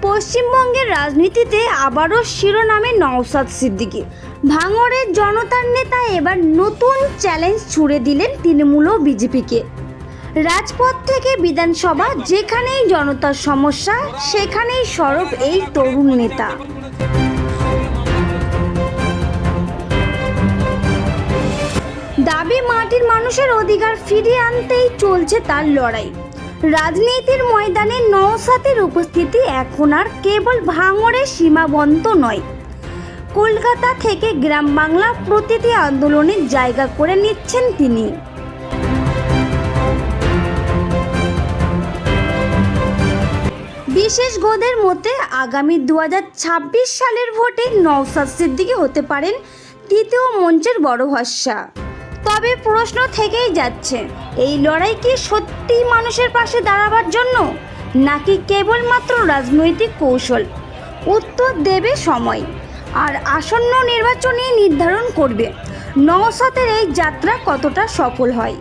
পশ্চিমবঙ্গের রাজনীতিতে আবারও শিরোনামে নওশাদ সিদ্দিকী। ভাঙড়ের জনতার নেতা এবার নতুন চ্যালেঞ্জ ছুড়ে দিলেন তৃণমূল ও বিজেপিকে। রাজপথ থেকে বিধানসভা, যেখানেই জনতার সমস্যা সেখানেই সরব এই তরুণ নেতা। দাবি মাটির মানুষের অধিকার ফিরিয়ে আনতেই চলছে তার লড়াই। রাজনীতির ময়দানে নওশাদের উপস্থিতি এখন আর কেবল ভাঙড়ে সীমাবদ্ধ নয়, কলকাতা থেকে গ্রাম বাংলা প্রতিটি আন্দোলনের জায়গা করে নিচ্ছেন তিনি। বিশেষজ্ঞদের মতে আগামী 2026 সালের ভোটে নওশাদ সিদ্দিকী হতে পারেন তৃতীয় মঞ্চের বড় ভরসা। তবে প্রশ্ন থেকেই যাচ্ছে, এই লড়াই কি সত্যিই মানুষের পাশে দাঁড়াবার জন্য, নাকি কেবলমাত্র রাজনৈতিক কৌশল? উত্তর দেবে সময়, আর আসন্ন নির্বাচনই নির্ধারণ করবে নওশাদের এই যাত্রা কতটা সফল হয়।